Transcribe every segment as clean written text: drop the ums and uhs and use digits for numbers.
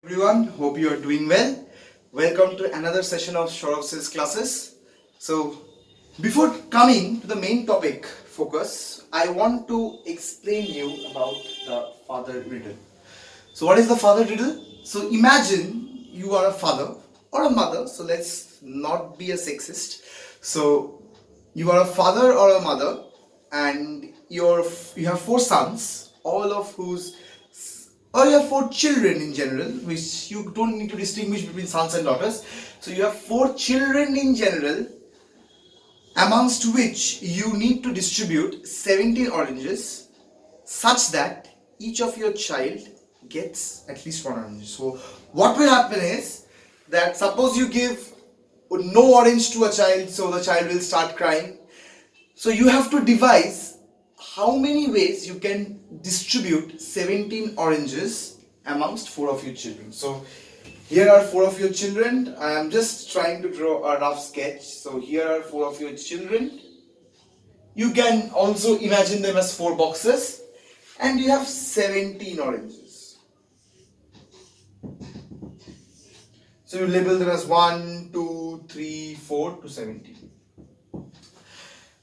Everyone, hope you are doing well. Welcome to another session of Shaurav's classes. So, before coming to the main topic focus, I want to explain you about the father riddle. So, what is the father riddle? So, imagine you are a father or a mother. So, let's not be a sexist. So, you are a father or a mother, and you have four sons, all of whose or you have four children in general, which you don't need to distinguish between sons and daughters. So you have four children in general, amongst which you need to distribute 17 oranges such that each of your child gets at least one orange. So what will happen is that suppose you give no orange to a child, so the child will start crying. So you have to devise how many ways you can distribute 17 oranges amongst four of your children. So here are four of your children. I am just trying to draw a rough sketch. So here are four of your children. You can also imagine them as four boxes, and you have 17 oranges. So you label them as 1, 2, 3, 4 to 17.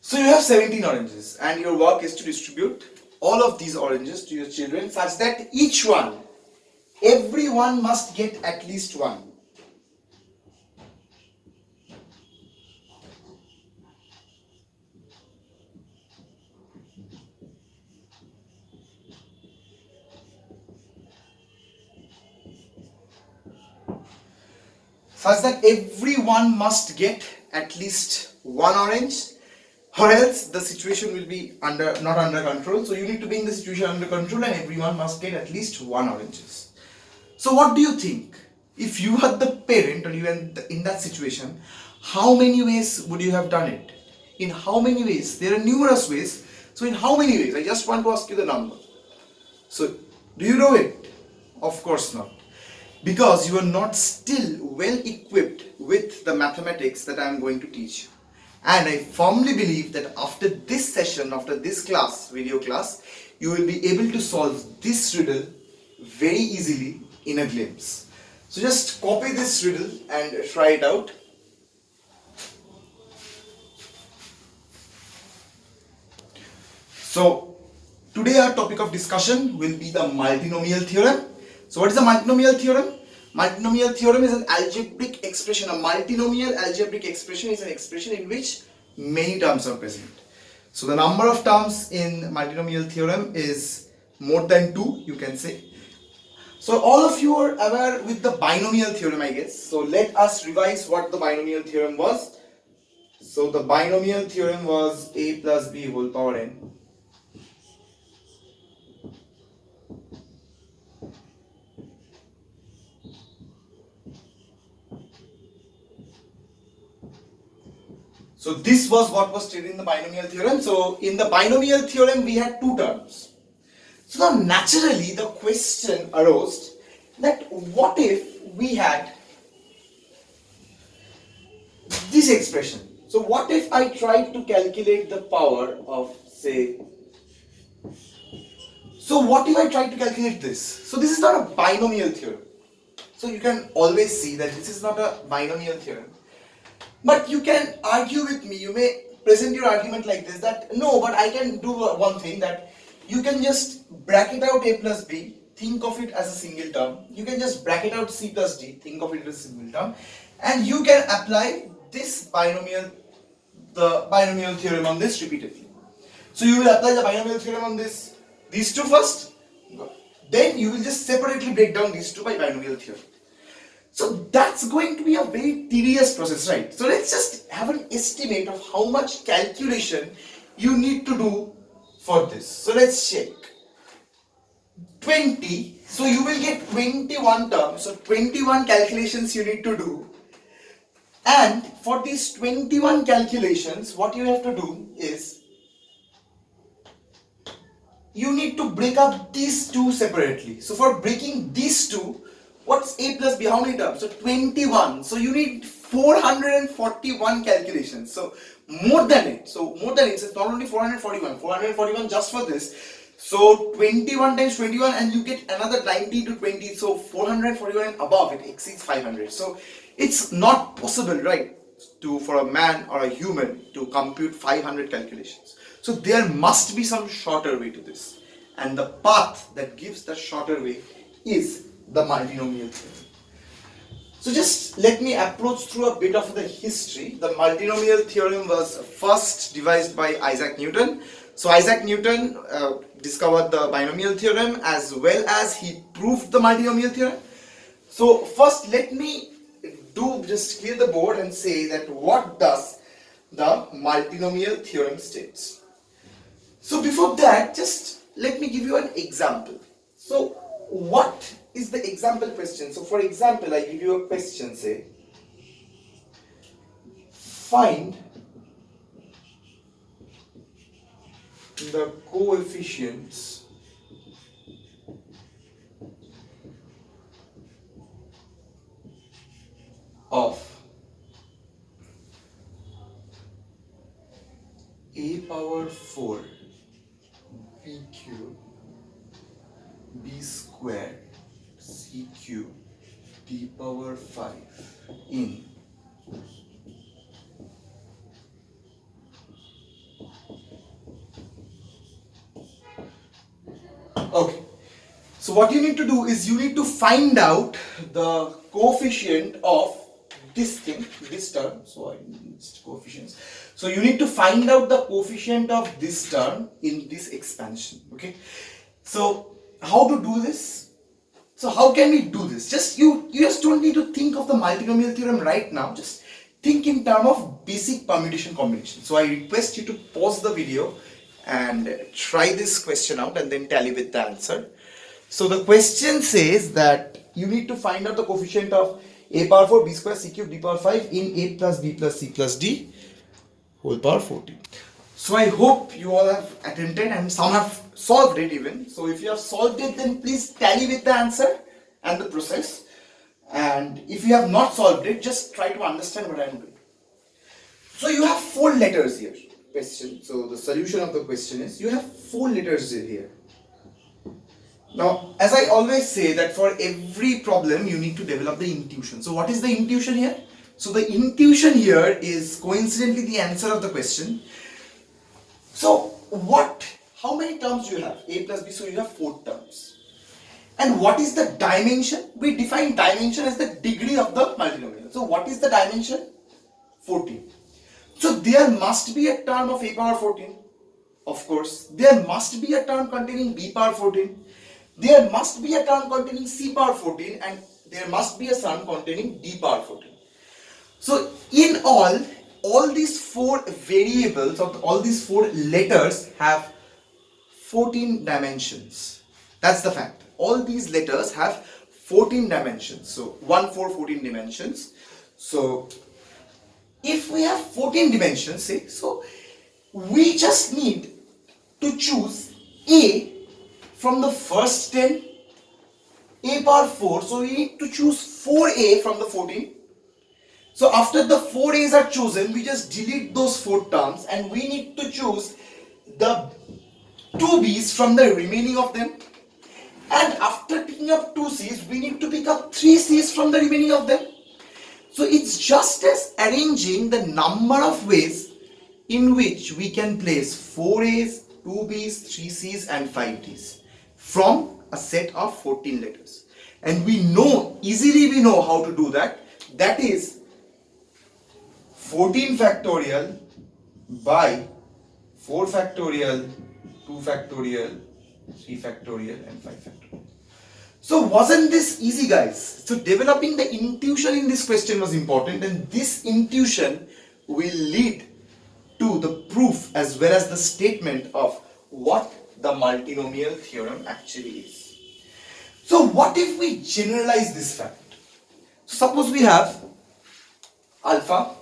So you have 17 oranges, and your work is to distribute all of these oranges to your children such that everyone must get at least one. Such that everyone must get at least one orange, or else the situation will be not under control. So you need to be in the situation under control, and everyone must get at least one oranges. So what do you think? If you are the parent or you are in that situation, how many ways would you have done it? In how many ways? There are numerous ways. So in how many ways? I just want to ask you the number. So do you know it? Of course not. Because you are not still well equipped with the mathematics that I am going to teach you. And I firmly believe that after this session, after this class, video class, you will be able to solve this riddle very easily in a glimpse. So just copy this riddle and try it out. So today our topic of discussion will be the multinomial theorem. So what is the multinomial theorem? Multinomial theorem is an algebraic expression. A multinomial algebraic expression is an expression in which many terms are present. So the number of terms in multinomial theorem is more than 2, you can say. So all of you are aware with the binomial theorem, I guess. So let us revise what the binomial theorem was. So the binomial theorem was a plus b whole power n. So this was what was stated in the binomial theorem. So in the binomial theorem we had two terms. So now naturally the question arose that what if we had this expression? So what if I tried to calculate the power of, say, so what if I tried to calculate this? So this is not a binomial theorem. So you can always see that this is not a binomial theorem. But you can argue with me, you may present your argument like this, that no, but I can do one thing, that you can just bracket out a plus b, think of it as a single term. You can just bracket out c plus d, think of it as a single term. And you can apply the binomial theorem on this repeatedly. So you will apply the binomial theorem on these two first. Then you will just separately break down these two by binomial theorem. So that's going to be a very tedious process, right? So let's just have an estimate of how much calculation you need to do for this. So let's check. 20. So you will get 21 terms. So 21 calculations you need to do. And for these 21 calculations, what you have to do is you need to break up these two separately. So for breaking these two, what's a plus b? How many terms? So 21. So you need 441 calculations. So more than it. So more than it. It's not only 441. 441 just for this. So 21 times 21 and you get another 90 to 20. So 441 and above, it exceeds 500. So it's not possible, right, for a man or a human to compute 500 calculations. So there must be some shorter way to this. And the path that gives the shorter way is the multinomial theorem. So just let me approach through a bit of the history. The multinomial theorem was first devised by Isaac Newton. So Isaac Newton discovered the binomial theorem as well as he proved the multinomial theorem. So first let me just clear the board and say that what does the multinomial theorem states. So before that, just let me give you an example. So what is the example question? So for example, I give you a question, say, find the coefficients of a power 4 b cube b square c cube d power 5 in okay. So what you need to do is you need to find out the coefficient of this thing, this term. So I need coefficients. So you need to find out the coefficient of this term in this expansion. Okay. So how to do this? So how can we do this? Just you just don't need to think of the multinomial theorem right now. Just think in terms of basic permutation combination. So I request you to pause the video and try this question out and then tally with the answer. So the question says that you need to find out the coefficient of a power 4 b square c cube d power 5 in a plus b plus c plus d whole power 14. So I hope you all have attempted and some have solved it even. So if you have solved it, then please tally with the answer and the process. And if you have not solved it, just try to understand what I am doing. So you have 4 letters here. Question. So the solution of the question is you have 4 letters here. Now, as I always say that for every problem you need to develop the intuition. So what is the intuition here? So the intuition here is coincidentally the answer of the question. So how many terms do you have? A plus b, so you have 4 terms. And what is the dimension? We define dimension as the degree of the multinomial. So what is the dimension? 14. So there must be a term of a power 14. Of course, there must be a term containing b power 14. There must be a term containing c power 14 and there must be a term containing d power 14. So in all these 4 variables or all these 4 letters have 14 dimensions. That's the fact. All these letters have 14 dimensions. So 1, 4, 14 dimensions. So if we have 14 dimensions, say, so we just need to choose a from the first 10, a power 4. So we need to choose 4a from the 14. So after the 4 a's are chosen, we just delete those 4 terms and we need to choose the 2 b's from the remaining of them. And after picking up 2 c's, we need to pick up 3 c's from the remaining of them. So it's just as arranging the number of ways in which we can place 4 a's, 2 b's, 3 c's and 5 d's from a set of 14 letters. And we easily know how to do that. That is 14 factorial by 4 factorial, 2 factorial, 3 factorial and 5 factorial. So wasn't this easy, guys? So developing the intuition in this question was important, and this intuition will lead to the proof as well as the statement of what the multinomial theorem actually is. So what if we generalize this fact? So suppose we have alpha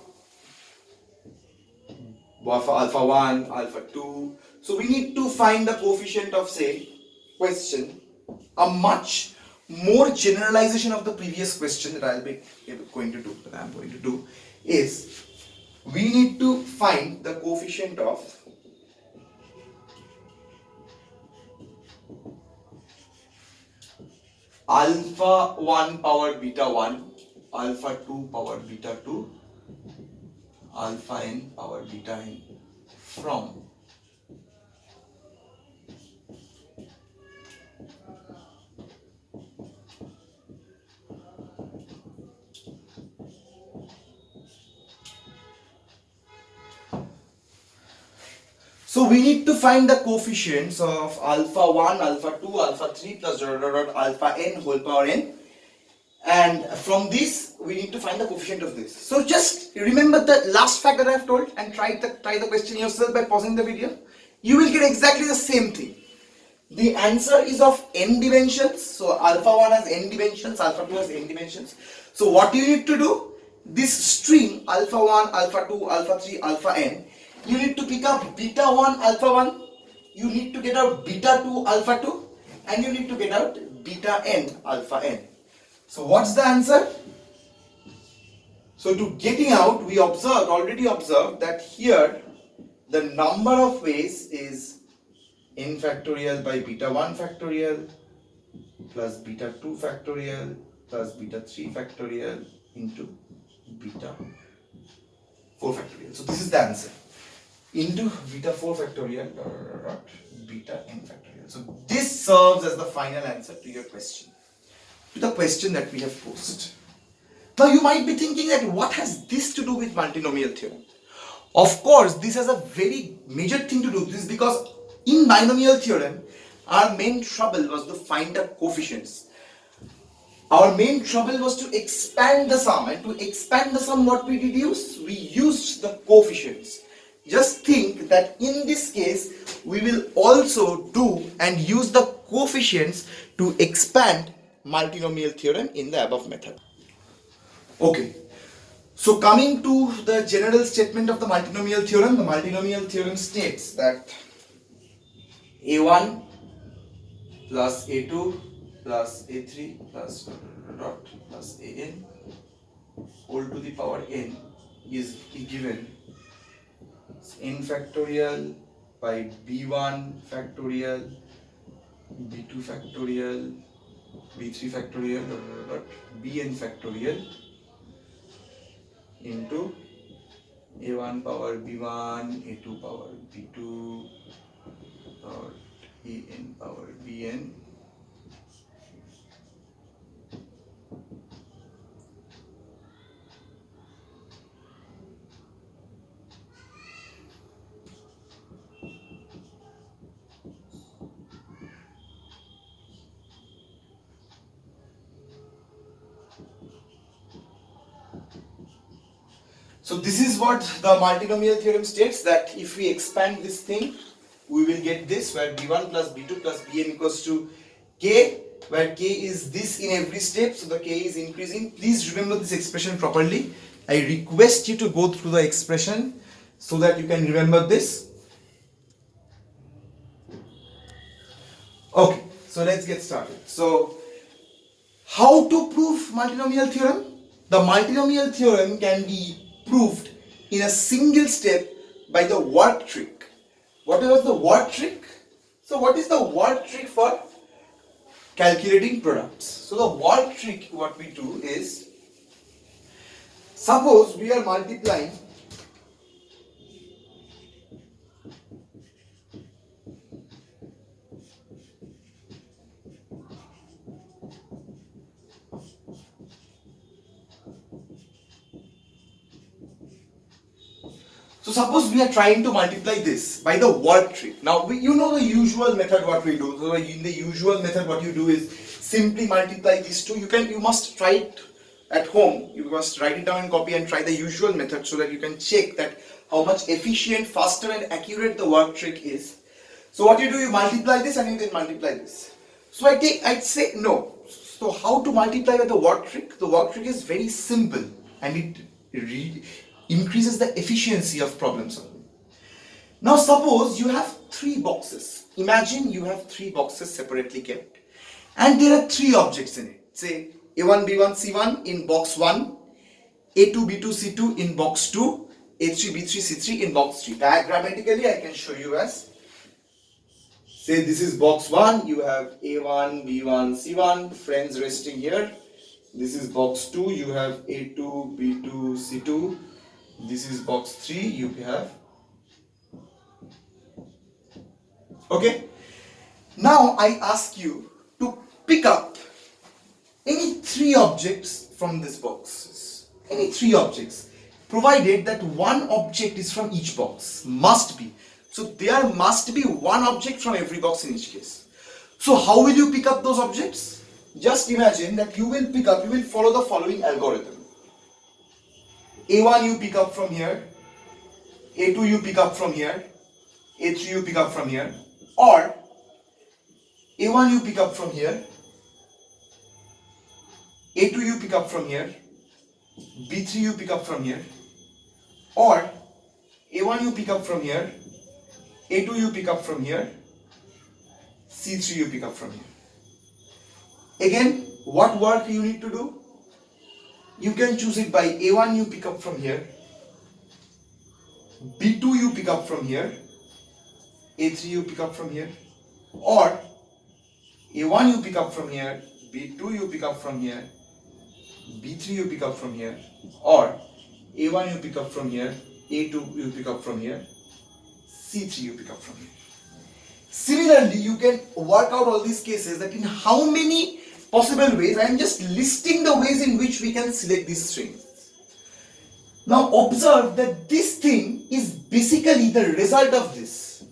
1, alpha 2. So we need to find the coefficient of, say, question. A much more generalization of the previous question that I am going to do is we need to find the coefficient of alpha 1 power beta 1, alpha 2 power beta 2, alpha n power beta n from So we need to find the coefficients of alpha 1, alpha 2, alpha 3 plus dot dot dot alpha n whole power n, and from this we need to find the coefficient of this. So just remember the last fact that I have told and try the question yourself by pausing the video. You will get exactly the same thing. The answer is of n dimensions. So alpha 1 has n dimensions, alpha 2 has n dimensions. So what you need to do, this string alpha 1, alpha 2, alpha 3, alpha n, you need to pick up beta 1 alpha 1, you need to get out beta 2 alpha 2, and you need to get out beta n alpha n. So what's the answer? So to getting out, we already observed that here the number of ways is n factorial by beta 1 factorial plus beta 2 factorial plus beta 3 factorial into beta 4 factorial. So this is the answer. Into beta 4 factorial dot beta n factorial. So this serves as the final answer to your question, to the question that we have posed. Now you might be thinking that what has this to do with multinomial theorem? Of course, this has a very major thing to do with this, because in binomial theorem, our main trouble was to find the coefficients. Our main trouble was to expand the sum, and to expand the sum, what we deduced? We used the coefficients. Just think that in this case, we will also do and use the coefficients to expand multinomial theorem in the above method. Okay, so coming to the general statement of the multinomial theorem, the multinomial theorem states that a1 plus a2 plus a3 plus dot plus an whole to the power n is given n factorial by b1 factorial, b2 factorial, b3 factorial dot bn factorial into a1 power b1, a2 power b2 dot en power bn So this is what the multinomial theorem states, that if we expand this thing, we will get this, where b1 plus b2 plus bn equals to k, where k is this in every step, so the k is increasing. Please remember this expression properly. I request you to go through the expression so that you can remember this. Okay, so let's get started. So how to prove multinomial theorem? The multinomial theorem can be proved in a single step by the word trick. What was the word trick? So what is the word trick for calculating products? So the word trick, what we do is, suppose we are multiplying So suppose we are trying to multiply this by the word trick. Now you know the usual method what we do. So in the usual method what you do is simply multiply these two. You must try it at home. You must write it down and copy and try the usual method so that you can check that how much efficient, faster and accurate the word trick is. So what you do, you multiply this and you then multiply this. So I'd say no. So how to multiply by the word trick? The word trick is very simple and it increases the efficiency of problem solving. Now suppose you have three boxes. Imagine you have three boxes separately kept and there are three objects in it. Say A1, B1, C1 in box 1, A2, B2, C2 in box 2, A3, B3, C3 in box 3. Diagrammatically I can show you as Say this is box 1, you have A1, B1, C1, friends resting here. This is box 2, you have A2, B2, C2. This is box 3, you have. Okay. Now I ask you to pick up any 3 objects from this boxes. Any 3 objects. Provided that one object is from each box. Must be. So there must be one object from every box in each case. So how will you pick up those objects? Just imagine that you will follow the following algorithm. A1 you pick up from here, A2 you pick up from here, A3 you pick up from here, or A1 you pick up from here, A2 you pick up from here, B3 you pick up from here, or A1 you pick up from here, A2 you pick up from here, C3 you pick up from here. Again, what work you need to do? You can choose it by A1 you pick up from here, B2 you pick up from here, A3 you pick up from here, or A1 you pick up from here, B2 you pick up from here, B3 you pick up from here, or A1 you pick up from here, A2 you pick up from here, C3 you pick up from here. Similarly, you can work out all these cases that in how many possible ways. I am just listing the ways in which we can select these strings. Now observe that this thing is basically the result of this.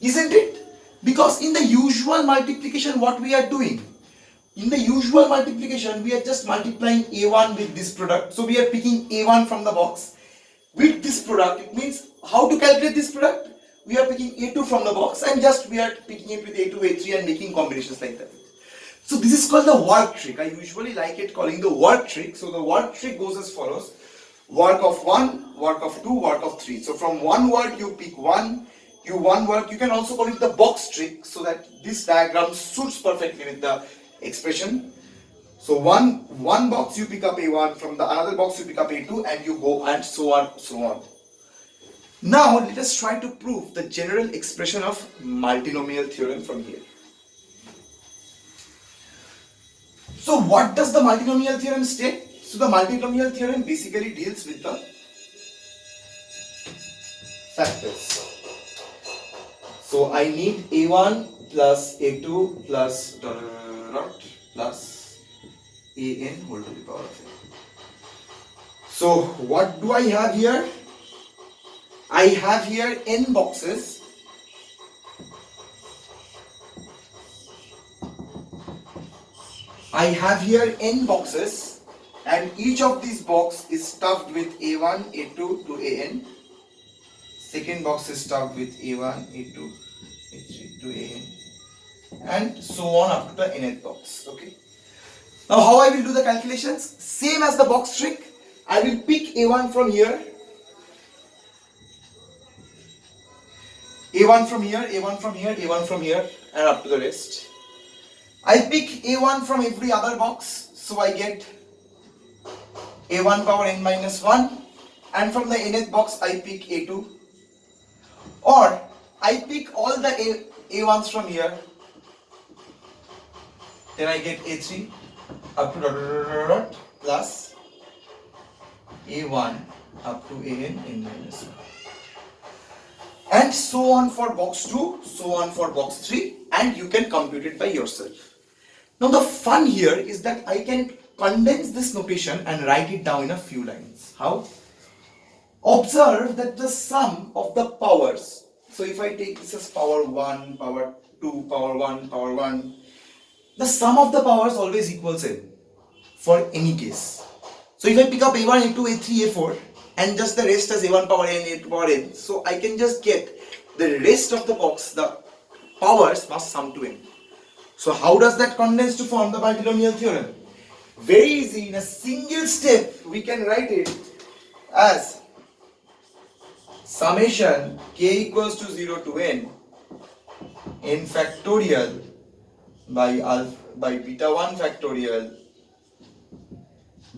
Isn't it? Because in the usual multiplication, what we are doing? In the usual multiplication, we are just multiplying A1 with this product. So we are picking A1 from the box with this product. It means how to calculate this product? We are picking A2 from the box and just we are picking it with A2, A3 and making combinations like that. So this is called the work trick. I usually like it calling the work trick. So the work trick goes as follows. Work of 1, work of 2, work of 3. So from one word you pick one work. You can also call it the box trick so that this diagram suits perfectly with the expression. So one box you pick up A1, from the another box you pick up A2 and you go and so on, so on. Now let us try to prove the general expression of multinomial theorem from here. So what does the multinomial theorem state? So the multinomial theorem basically deals with the factors. So I need A1 plus A2 plus dot plus AN whole to the power of n. So what do I have here? I have here n boxes. I have here n boxes and each of these boxes is stuffed with A1, A2 to AN. Second box is stuffed with A1, A2, A3 to AN and so on up to the nth box. Okay. Now how I will do the calculations? Same as the box trick. I will pick A1 from here, A1 from here, A1 from here, A1 from here and up to the rest. I pick A1 from every other box, so I get A1 power n minus 1 and from the nth box I pick A2 or I pick all the A1s from here, then I get A3 up to plus A1 up to AN n minus 1. And so on for box 2, so on for box 3 and you can compute it by yourself. Now the fun here is that I can condense this notation and write it down in a few lines. How? Observe that the sum of the powers, so if I take this as power 1, power 2, power 1, power 1, the sum of the powers always equals n for any case. So if I pick up A1, A2, A3, A4 and just the rest as A1 power n, A2 power n, so I can just get the rest of the box, the powers must sum to n. So how does that condense to form the multinomial theorem? Very easy, in a single step we can write it as summation k equals to 0 to n factorial by beta 1 factorial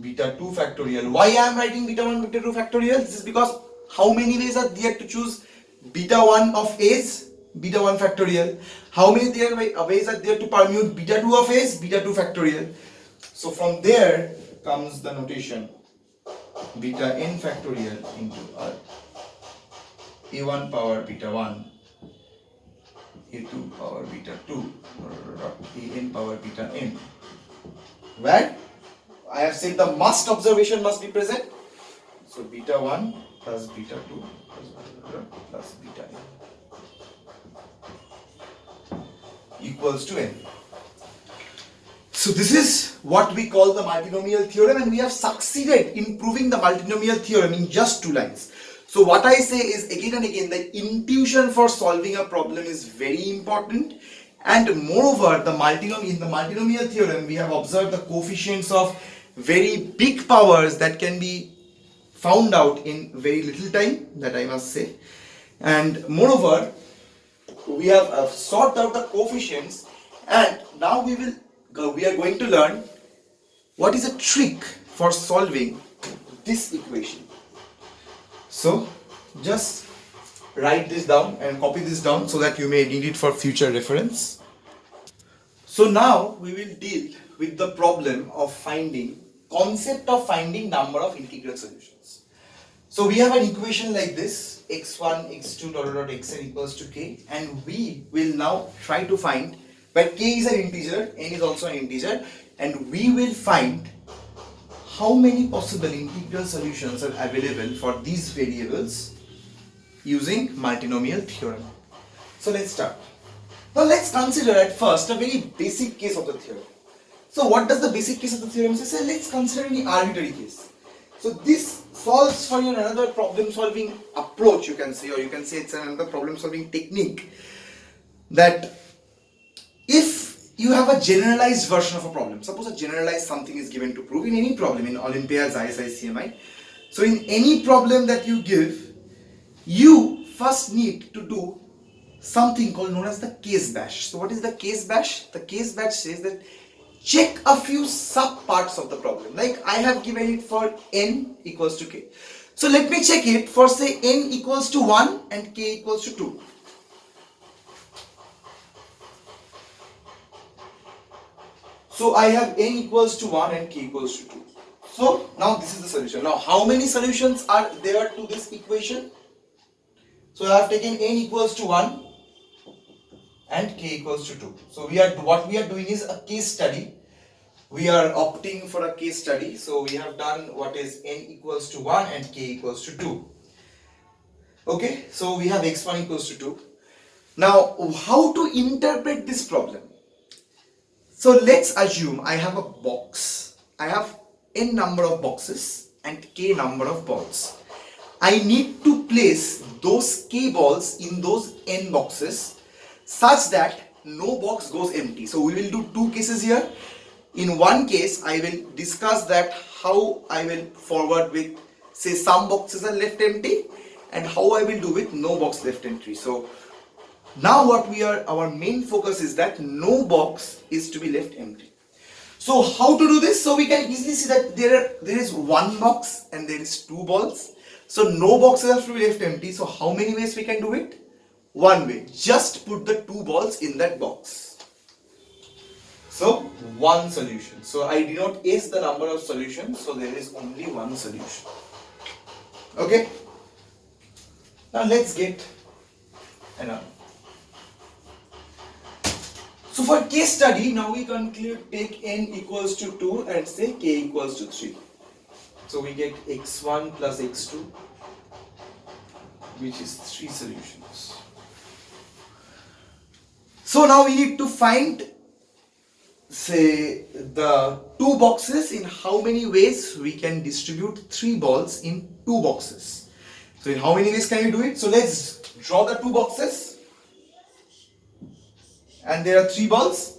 beta 2 factorial. Why I am writing beta 1 beta 2 factorial? This is because how many ways are there to choose beta 1 of A's, beta 1 factorial. How many ways are there to permute beta 2 of A's, beta 2 factorial. So from there comes the notation beta n factorial into a1 power beta 1, a2 power beta 2, an power beta n, where I have said the must observation must be present. So beta 1 plus beta 2 plus beta n equals to n. So this is what we call the multinomial theorem, and we have succeeded in proving the multinomial theorem in just 2 lines. So what I say is again and again, the intuition for solving a problem is very important, and moreover in the multinomial theorem we have observed the coefficients of very big powers that can be found out in very little time, that I must say, and moreover we have sorted out the coefficients, and now we are going to learn what is a trick for solving this equation. So just write this down and copy this down so that you may need it for future reference. So now we will deal with the problem of concept of finding number of integral solutions. So we have an equation like this, x1, x2, xn equals to k, and we will now try to find, where k is an integer, n is also an integer, and we will find how many possible integral solutions are available for these variables using multinomial theorem. So let's start. Now let's consider at first a very basic case of the theorem. So what does the basic case of the theorem say? So let's consider any arbitrary case. So this solves for you another problem solving approach, you can say, or you can say it's another problem solving technique, that if you have a generalized version of a problem, suppose a generalized something is given to prove in any problem in Olympiads, ISI, CMI. So in any problem that you give, you first need to do something called known as the case bash. So what is the case bash? The case bash says that check a few sub parts of the problem. Like I have given it for n equals to k. So let me check it for say n equals to 1 and k equals to 2. So I have n equals to 1 and k equals to 2. So now this is the solution. Now how many solutions are there to this equation? So I have taken n equals to 1 and k equals to 2. So what we are doing is a case study. We are opting for a case study. So we have done what is n equals to 1 and k equals to 2. Okay, so we have x1 equals to 2. Now how to interpret this problem? So let's assume I have a box. I have n number of boxes and k number of balls. I need to place those k balls in those n boxes such that no box goes empty. So we will do 2 cases here. In one case, I will discuss that how I will forward with say some boxes are left empty and how I will do with no box left empty. So now our main focus is that no box is to be left empty. So how to do this? So we can easily see that there is one box and there is 2 balls. So no boxes have to be left empty. So how many ways we can do it? One way. Just put the 2 balls in that box. So one solution. So I denote S the number of solutions. So there is only one solution. Okay. Now let's get another. So for case study, now we conclude, take n equals to 2 and say k equals to 3. So we get x1 plus x2, which is 3 solutions. So now we need to find, say, the 2 boxes. In how many ways we can distribute 3 balls in 2 boxes. So in how many ways can we do it? So let's draw the 2 boxes. And there are 3 balls.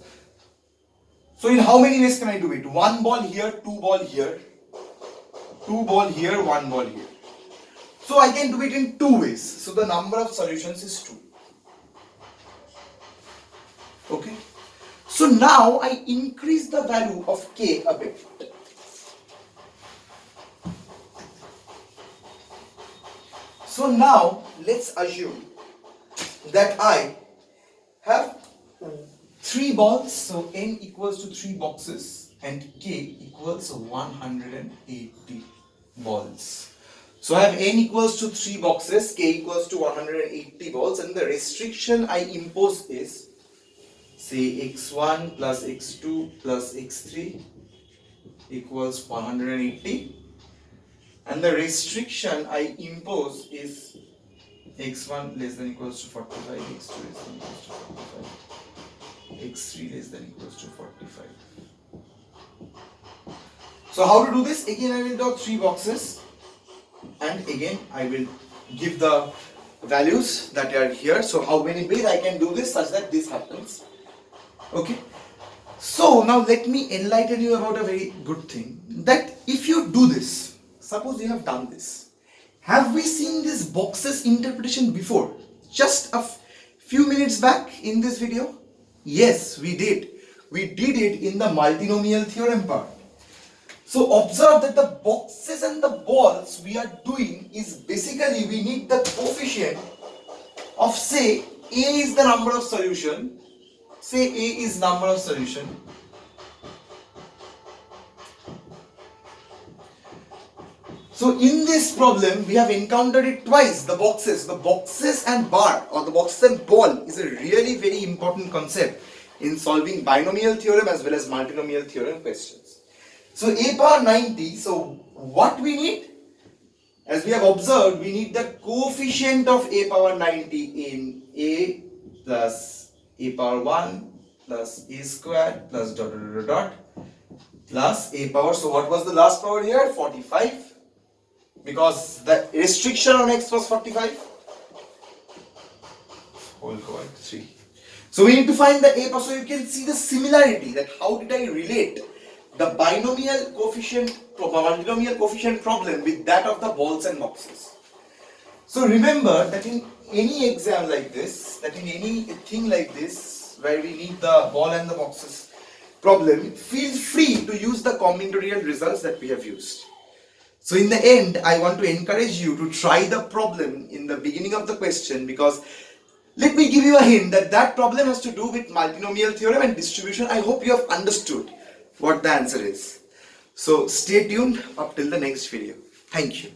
So in how many ways can I do it? 1 ball here, 2 ball here, 2 ball here, 1 ball here. So I can do it in 2 ways. So the number of solutions is 2. Okay. So now I increase the value of k a bit. So now let's assume that I have 3 balls, so n equals to 3 boxes and k equals 180 balls. So I have n equals to 3 boxes, k equals to 180 balls, and the restriction I impose is, say, x1 plus x2 plus x3 equals 180, and the restriction I impose is x1 less than equals to 45, x2 less than equals to 45, x3 less than equals to 45. So how to do this? Again I will draw 3 boxes, and again I will give the values that are here. So how many ways I can do this such that this happens? Okay. So now let me enlighten you about a very good thing, that if you do this, suppose you have done this, have we seen this boxes interpretation before? Just a few minutes back in this video? Yes, we did. We did it in the multinomial theorem part. So observe that the boxes and the balls we are doing is basically we need the coefficient of, say, A is the number of solution. Say A is number of solution. So in this problem we have encountered it twice, the boxes and bar, or the boxes and ball is a really very important concept in solving binomial theorem as well as multinomial theorem questions. So A power 90, so what we need? As we have observed, we need the coefficient of A power 90 in A plus A power 1 plus A squared plus dot dot dot dot plus A power, so what was the last power here? 45. Because the restriction on x was 45, whole power 3. So we need to find the A power. So you can see the similarity, that how did I relate the binomial coefficient, multinomial coefficient problem with that of the balls and boxes. So remember that in any exam like this, that in anything like this where we need the ball and the boxes problem, feel free to use the combinatorial results that we have used. So in the end, I want to encourage you to try the problem in the beginning of the question, because let me give you a hint that that problem has to do with multinomial theorem and distribution. I hope you have understood what the answer is. So stay tuned up till the next video. Thank you.